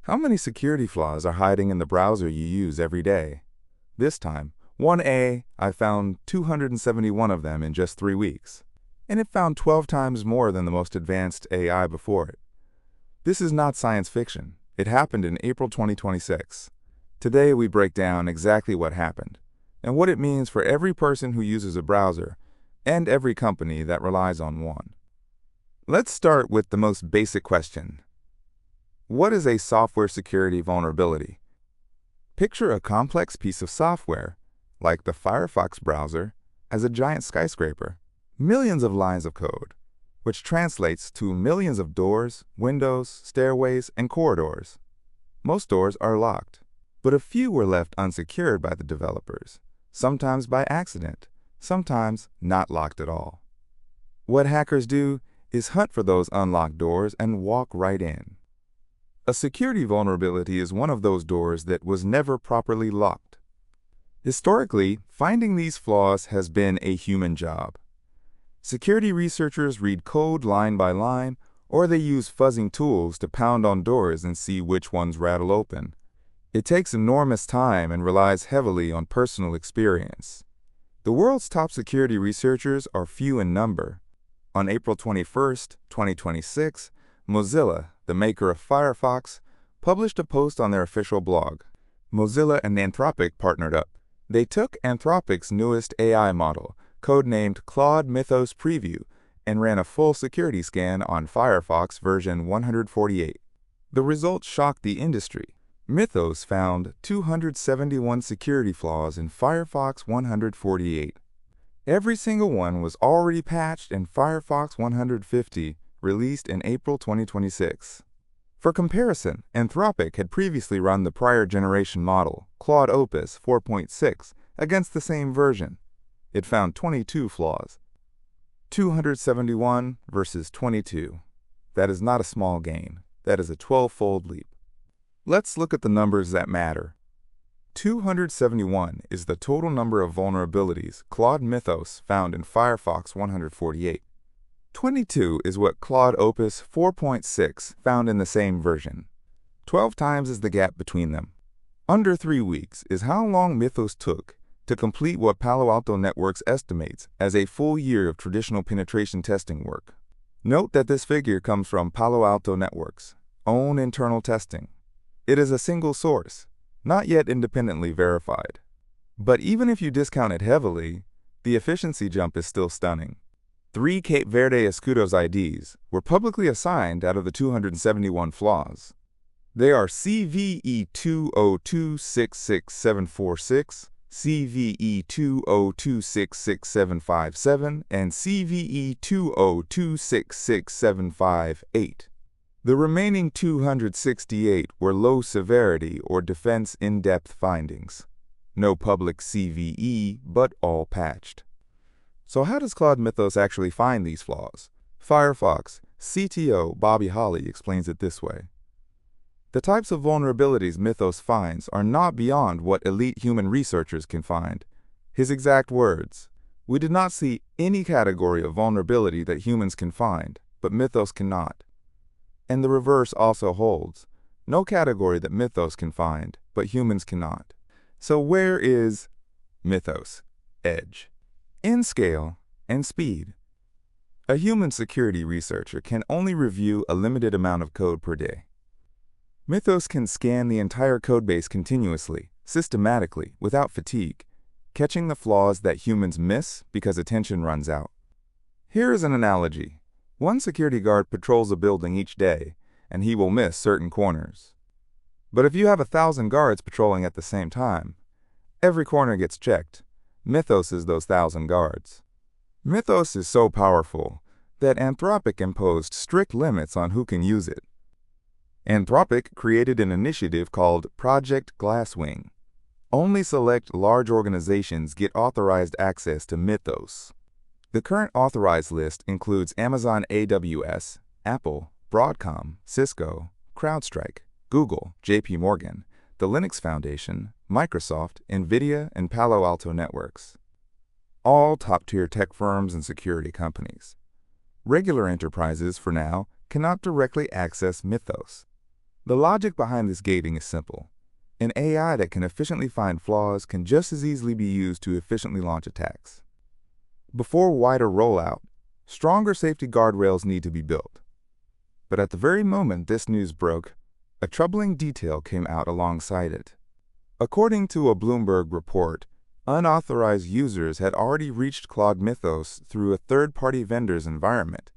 How many security flaws are hiding in the browser you use every day? This time, 1A, I found 271 of them in just 3 weeks, and it found 12 times more than the most advanced AI before it. This is not science fiction. It happened in April 2026. Today, we break down exactly what happened and what it means for every person who uses a browser and every company that relies on one. Let's start with the most basic question. What is a software security vulnerability? Picture a complex piece of software, like the Firefox browser, as a giant skyscraper. Millions of lines of code, which translates to millions of doors, windows, stairways, and corridors. Most doors are locked, but a few were left unsecured by the developers, sometimes by accident, sometimes not locked at all. What hackers do is hunt for those unlocked doors and walk right in. A security vulnerability is one of those doors that was never properly locked. Historically, finding these flaws has been a human job. Security researchers read code line by line, or they use fuzzing tools to pound on doors and see which ones rattle open. It takes enormous time and relies heavily on personal experience. The world's top security researchers are few in number. On April 21, 2026, Mozilla, the maker of Firefox, published a post on their official blog. Mozilla and Anthropic partnered up. They took Anthropic's newest AI model, codenamed Claude Mythos Preview, and ran a full security scan on Firefox version 148. The results shocked the industry. Mythos found 271 security flaws in Firefox 148. Every single one was already patched in Firefox 150, released in April 2026. For comparison, Anthropic had previously run the prior generation model, Claude Opus 4.6, against the same version. It found 22 flaws. 271 versus 22. That is not a small gain. That is a 12-fold leap. Let's look at the numbers that matter. 271 is the total number of vulnerabilities Claude Mythos found in Firefox 148. 22 is what Claude Opus 4.6 found in the same version. 12 times is the gap between them. Under 3 weeks is how long Mythos took to complete what Palo Alto Networks estimates as a full year of traditional penetration testing work. Note that this figure comes from Palo Alto Networks' own internal testing. It is a single source, not yet independently verified. But even if you discount it heavily, the efficiency jump is still stunning. 3 Cape Verde Escudos IDs were publicly assigned out of the 271 flaws. They are CVE202664746, CVE2026657, and CVE202665758. The remaining 268 were low severity or defense in-depth findings. No public CVE, but all patched. So how does Claude Mythos actually find these flaws? Firefox CTO Bobby Holley explains it this way. The types of vulnerabilities Mythos finds are not beyond what elite human researchers can find. His exact words, "We did not see any category of vulnerability that humans can find, but Mythos cannot." And the reverse also holds. No category that Mythos can find, but humans cannot. So where is Mythos' edge? In scale and speed. A human security researcher can only review a limited amount of code per day. Mythos can scan the entire codebase continuously, systematically, without fatigue, catching the flaws that humans miss because attention runs out. Here is an analogy. One security guard patrols a building each day, and he will miss certain corners. But if you have 1,000 guards patrolling at the same time, every corner gets checked. Mythos is those 1,000 guards. Mythos is so powerful that Anthropic imposed strict limits on who can use it. Anthropic created an initiative called Project Glasswing. Only select large organizations get authorized access to Mythos. The current authorized list includes Amazon AWS, Apple, Broadcom, Cisco, CrowdStrike, Google, JP Morgan, the Linux Foundation, Microsoft, NVIDIA, and Palo Alto Networks. All top-tier tech firms and security companies. Regular enterprises, for now, cannot directly access Mythos. The logic behind this gating is simple. An AI that can efficiently find flaws can just as easily be used to efficiently launch attacks. Before wider rollout, stronger safety guardrails need to be built. But at the very moment this news broke, a troubling detail came out alongside it. According to a Bloomberg report, unauthorized users had already reached Claude Mythos through a third-party vendor's environment,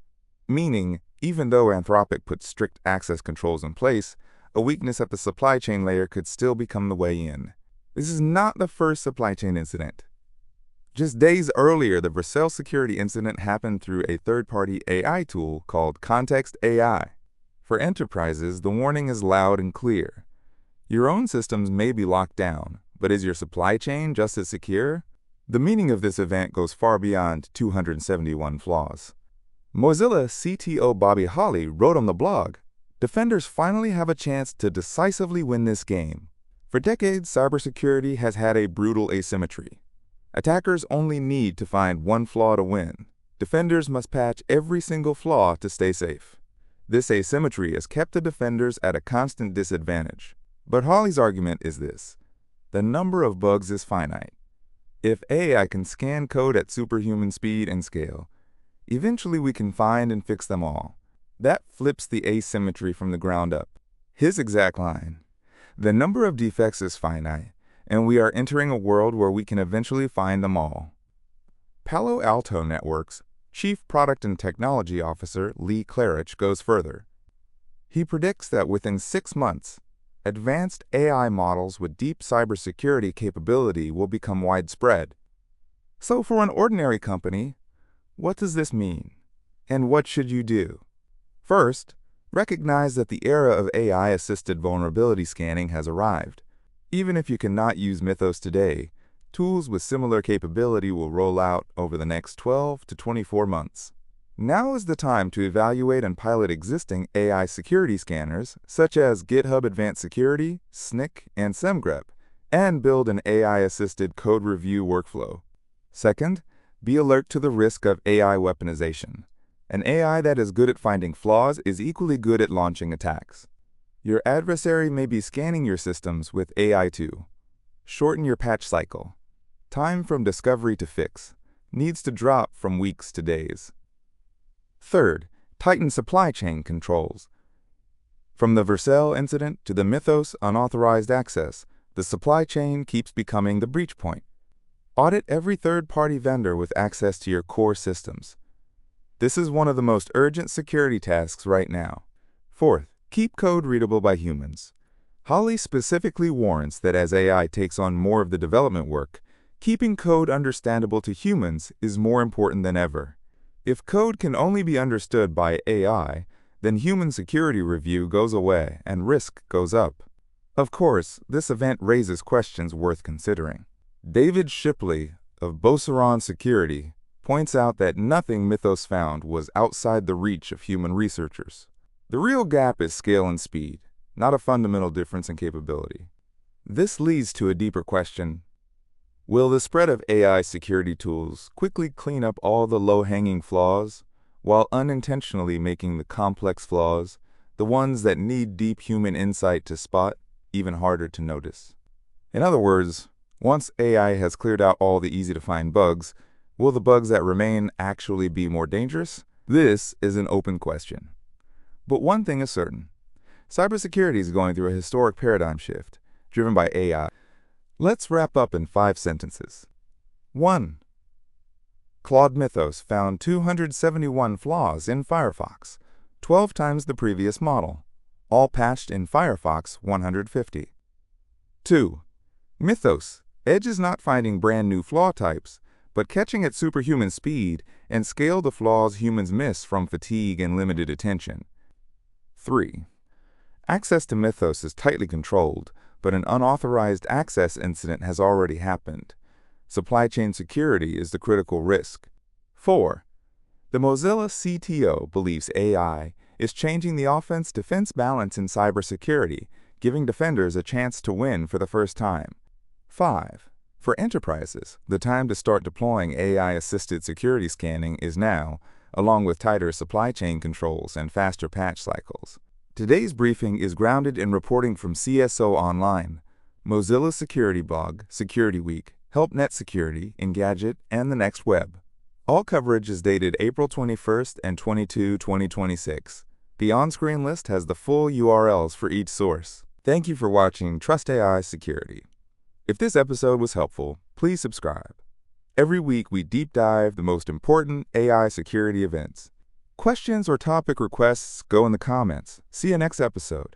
meaning even though Anthropic put strict access controls in place, a weakness at the supply chain layer could still become the way in. This is not the first supply chain incident. Just days earlier, the Vercel security incident happened through a third-party AI tool called Context AI. For enterprises, the warning is loud and clear. Your own systems may be locked down, but is your supply chain just as secure? The meaning of this event goes far beyond 271 flaws. Mozilla CTO Bobby Holley wrote on the blog, "Defenders finally have a chance to decisively win this game. For decades, cybersecurity has had a brutal asymmetry. Attackers only need to find one flaw to win. Defenders must patch every single flaw to stay safe. This asymmetry has kept the defenders at a constant disadvantage." But Holley's argument is this: the number of bugs is finite. If AI can scan code at superhuman speed and scale, eventually we can find and fix them all. That flips the asymmetry from the ground up. His exact line: "The number of defects is finite, and we are entering a world where we can eventually find them all." Palo Alto Networks Chief Product and Technology Officer Lee Klarich goes further. He predicts that within 6 months, advanced AI models with deep cybersecurity capability will become widespread. So for an ordinary company, what does this mean? And what should you do? First, recognize that the era of AI-assisted vulnerability scanning has arrived. Even if you cannot use Mythos today, tools with similar capability will roll out over the next 12 to 24 months. Now is the time to evaluate and pilot existing AI security scanners, such as GitHub Advanced Security, SNCC, and SemGrep, and build an AI-assisted code review workflow. Second, be alert to the risk of AI weaponization. An AI that is good at finding flaws is equally good at launching attacks. Your adversary may be scanning your systems with AI too. Shorten your patch cycle. Time from discovery to fix needs to drop from weeks to days. Third, tighten supply chain controls. From the Vercel incident to the Mythos unauthorized access, the supply chain keeps becoming the breach point. Audit every third-party vendor with access to your core systems. This is one of the most urgent security tasks right now. Fourth, keep code readable by humans. Holley specifically warns that as AI takes on more of the development work, keeping code understandable to humans is more important than ever. If code can only be understood by AI, then human security review goes away and risk goes up. Of course, this event raises questions worth considering. David Shipley of Beauceron Security points out that nothing Mythos found was outside the reach of human researchers. The real gap is scale and speed, not a fundamental difference in capability. This leads to a deeper question. Will the spread of AI security tools quickly clean up all the low-hanging flaws, while unintentionally making the complex flaws, the ones that need deep human insight to spot, even harder to notice? In other words, once AI has cleared out all the easy-to-find bugs, will the bugs that remain actually be more dangerous? This is an open question. But one thing is certain. Cybersecurity is going through a historic paradigm shift, driven by AI. Let's wrap up in 5 sentences. 1. Claude Mythos found 271 flaws in Firefox, 12 times the previous model, all patched in Firefox 150. 2. Mythos, Edge is not finding brand new flaw types, but catching at superhuman speed and scale the flaws humans miss from fatigue and limited attention. 3. Access to Mythos is tightly controlled, but an unauthorized access incident has already happened. Supply chain security is the critical risk. 4. The Mozilla CTO believes AI is changing the offense-defense balance in cybersecurity, giving defenders a chance to win for the first time. 5. For enterprises, the time to start deploying AI-assisted security scanning is now, along with tighter supply chain controls and faster patch cycles. Today's briefing is grounded in reporting from CSO Online, Mozilla Security Blog, Security Week, HelpNet Security, Engadget, and the Next Web. All coverage is dated April 21st and 22, 2026. The on-screen list has the full URLs for each source. Thank you for watching Trust AI Security. If this episode was helpful, please subscribe. Every week we deep dive the most important AI security events. Questions or topic requests, go in the comments. See you next episode.